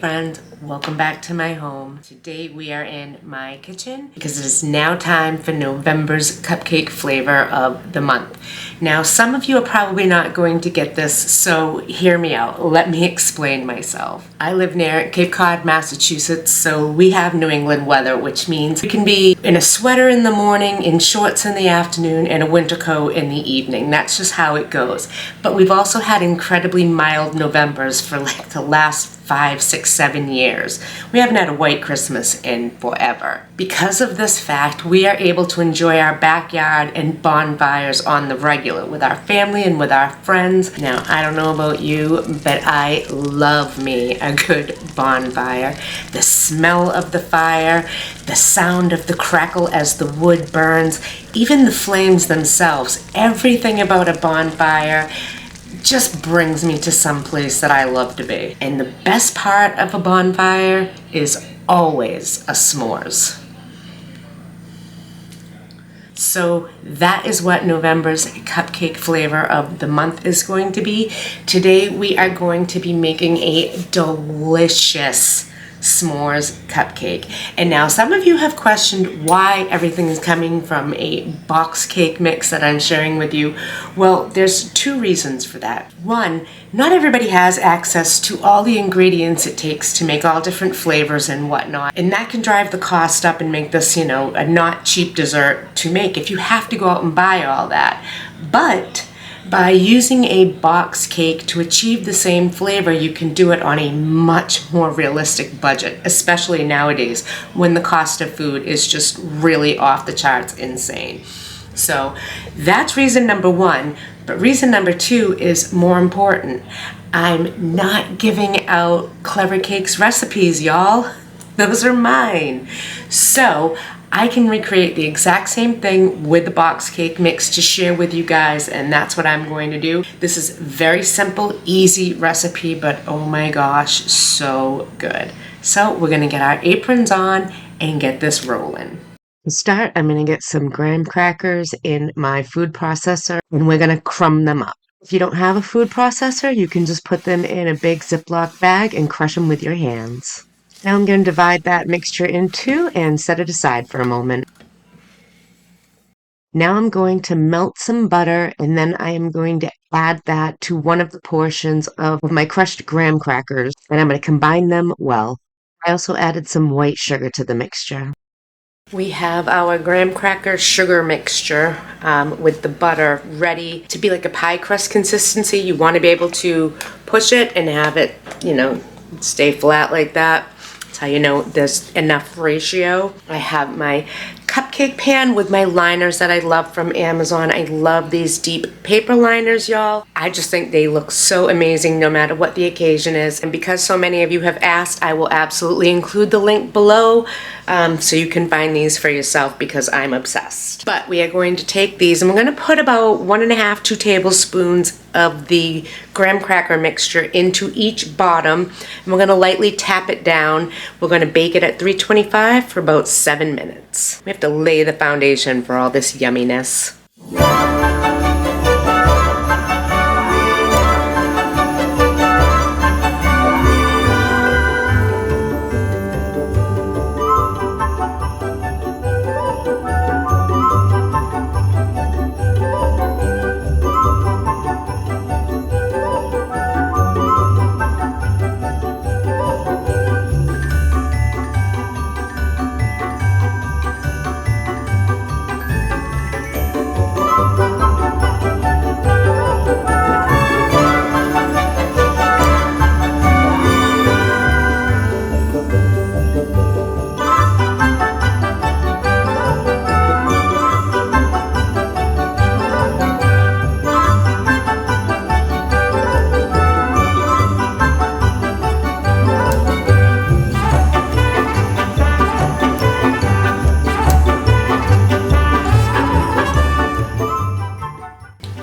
friends, welcome back to my home. Today we are in my kitchen because it is now time for November's cupcake flavor of the month. Now some of you are probably not going to get this, so hear me out. Let me explain myself. I live near Cape Cod, Massachusetts, so we have New England weather, which means we can be in a sweater in the morning, in shorts in the afternoon, and a winter coat in the evening. That's just how it goes. But we've also had incredibly mild Novembers for like the last 5, 6, 7 years. We haven't had a white Christmas in forever. Because of this fact, we are able to enjoy our backyard and bonfires on the regular with our family and with our friends. Now, I don't know about you, but I love me a good bonfire. The smell of the fire, the sound of the crackle as the wood burns, even the flames themselves, everything about a bonfire just brings me to some place that I love to be. And the best part of a bonfire is always a s'mores. So that is what November's cupcake flavor of the month is going to be. Today we are going to be making a delicious s'mores cupcake. And now some of you have questioned why everything is coming from a box cake mix that I'm sharing with you. Well, there's two reasons for that. One, not everybody has access to all the ingredients it takes to make all different flavors and whatnot. And that can drive the cost up and make this, a not cheap dessert to make if you have to go out and buy all that. But by using a box cake to achieve the same flavor, you can do it on a much more realistic budget, especially nowadays when the cost of food is just really off the charts insane. So that's reason number one, but reason number two is more important. I'm not giving out Clever Cakes recipes, y'all. Those are mine. So I can recreate the exact same thing with the box cake mix to share with you guys, and that's what I'm going to do. This is very simple, easy recipe, but oh my gosh, so good. So we're gonna get our aprons on and get this rolling. To start, I'm gonna get some graham crackers in my food processor, and we're gonna crumb them up. If you don't have a food processor, you can just put them in a big Ziploc bag and crush them with your hands. Now I'm going to divide that mixture in two and set it aside for a moment. Now I'm going to melt some butter, and then I am going to add that to one of the portions of my crushed graham crackers, and I'm going to combine them well. I also added some white sugar to the mixture. We have our graham cracker sugar mixture with the butter ready to be like a pie crust consistency. You want to be able to push it and have it, stay flat like that. That's how you know there's enough ratio. I have my cupcake pan with my liners that I love from Amazon. I love these deep paper liners, y'all. I just think they look so amazing no matter what the occasion is. And because so many of you have asked, I will absolutely include the link below so you can find these for yourself because I'm obsessed. But we are going to take these and we're going to put about 1.5 to 2 tablespoons of the graham cracker mixture into each bottom. And we're going to lightly tap it down. We're going to bake it at 325 for about 7 minutes. We have to lay the foundation for all this yumminess.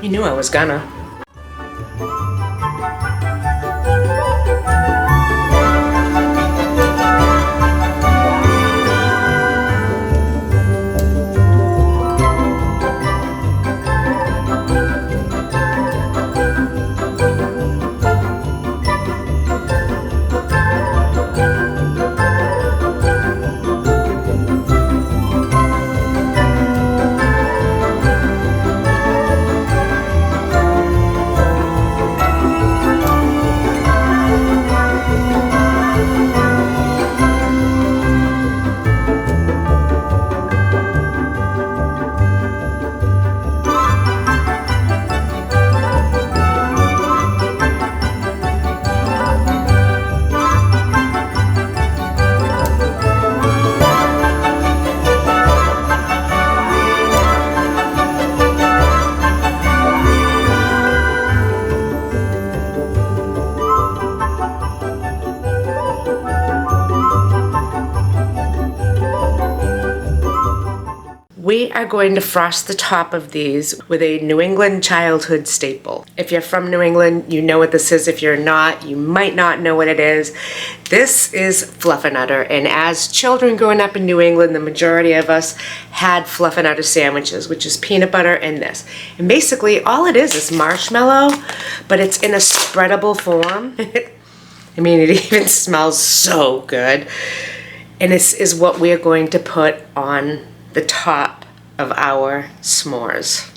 You knew I was gonna. We are going to frost the top of these with a New England childhood staple. If you're from New England, you know what this is. If you're not, you might not know what it is. This is Fluffernutter, and as children growing up in New England, the majority of us had Fluffernutter sandwiches, which is peanut butter and this. And basically, all it is marshmallow, but it's in a spreadable form. I mean, it even smells so good. And this is what we're going to put on the top of our s'mores.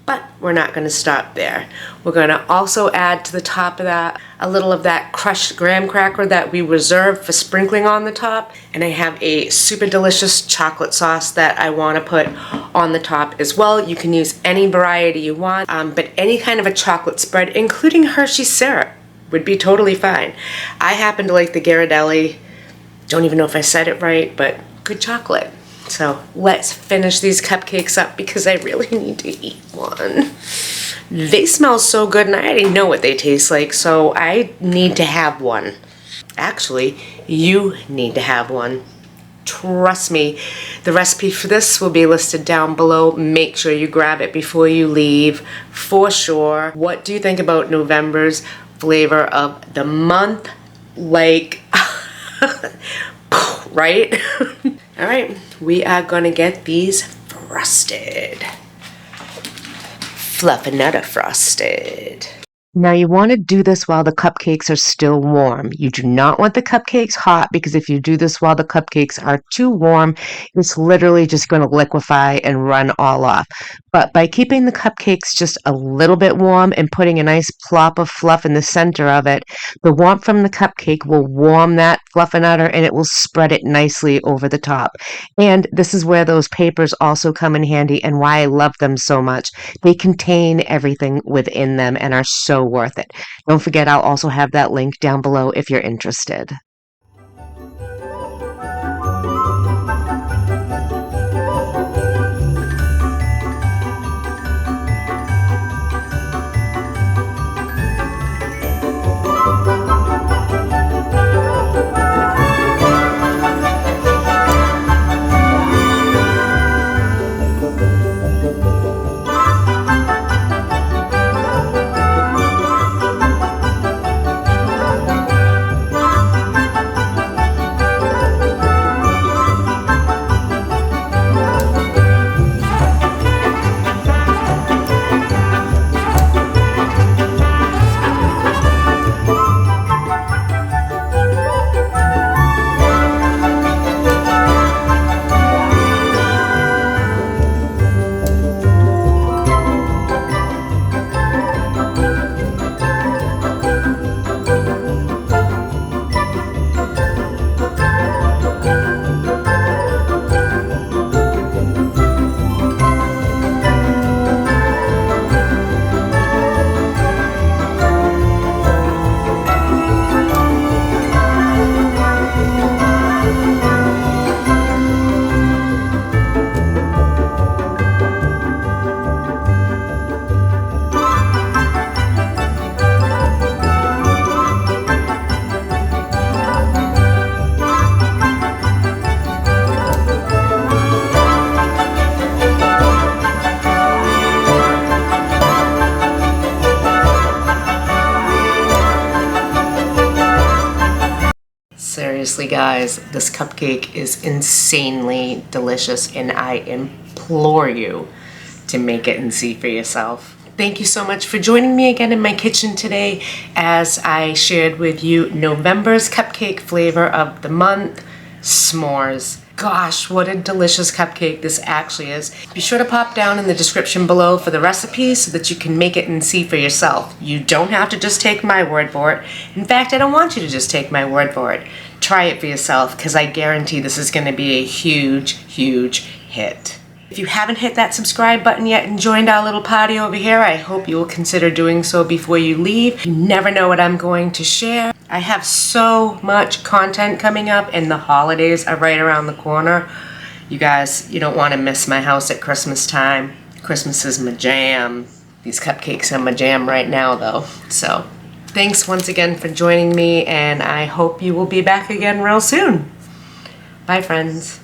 But we're not going to stop there. We're going to also add to the top of that a little of that crushed graham cracker that we reserved for sprinkling on the top. And I have a super delicious chocolate sauce that I want to put on the top as well. You can use any variety you want, but any kind of a chocolate spread, including Hershey syrup, would be totally fine. I happen to like the Ghirardelli. Don't even know if I said it right, but good chocolate. So let's finish these cupcakes up because I really need to eat one. They smell so good and I already know what they taste like, so I need to have one. Actually, you need to have one. Trust me, the recipe for this will be listed down below. Make sure you grab it before you leave, for sure. What do you think about November's flavor of the month? Like, right? All right, we are gonna get these frosted. Fluffernutter frosted. Now you want to do this while the cupcakes are still warm. You do not want the cupcakes hot because if you do this while the cupcakes are too warm, it's literally just going to liquefy and run all off. But by keeping the cupcakes just a little bit warm and putting a nice plop of fluff in the center of it, the warmth from the cupcake will warm that fluffernutter and it will spread it nicely over the top. And this is where those papers also come in handy and why I love them so much. They contain everything within them and are so worth it. Don't forget, I'll also have that link down below if you're interested. Seriously, guys, this cupcake is insanely delicious and I implore you to make it and see for yourself. Thank you so much for joining me again in my kitchen today as I shared with you November's cupcake flavor of the month, s'mores. Gosh, what a delicious cupcake this actually is. Be sure to pop down in the description below for the recipe so that you can make it and see for yourself. You don't have to just take my word for it. In fact, I don't want you to just take my word for it. Try it for yourself because I guarantee this is going to be a huge, huge hit. If you haven't hit that subscribe button yet and joined our little party over here, I hope you will consider doing so before you leave. You never know what I'm going to share. I have so much content coming up and the holidays are right around the corner. You guys, you don't want to miss my house at Christmas time. Christmas is my jam. These cupcakes are my jam right now though. So thanks once again for joining me and I hope you will be back again real soon. Bye friends.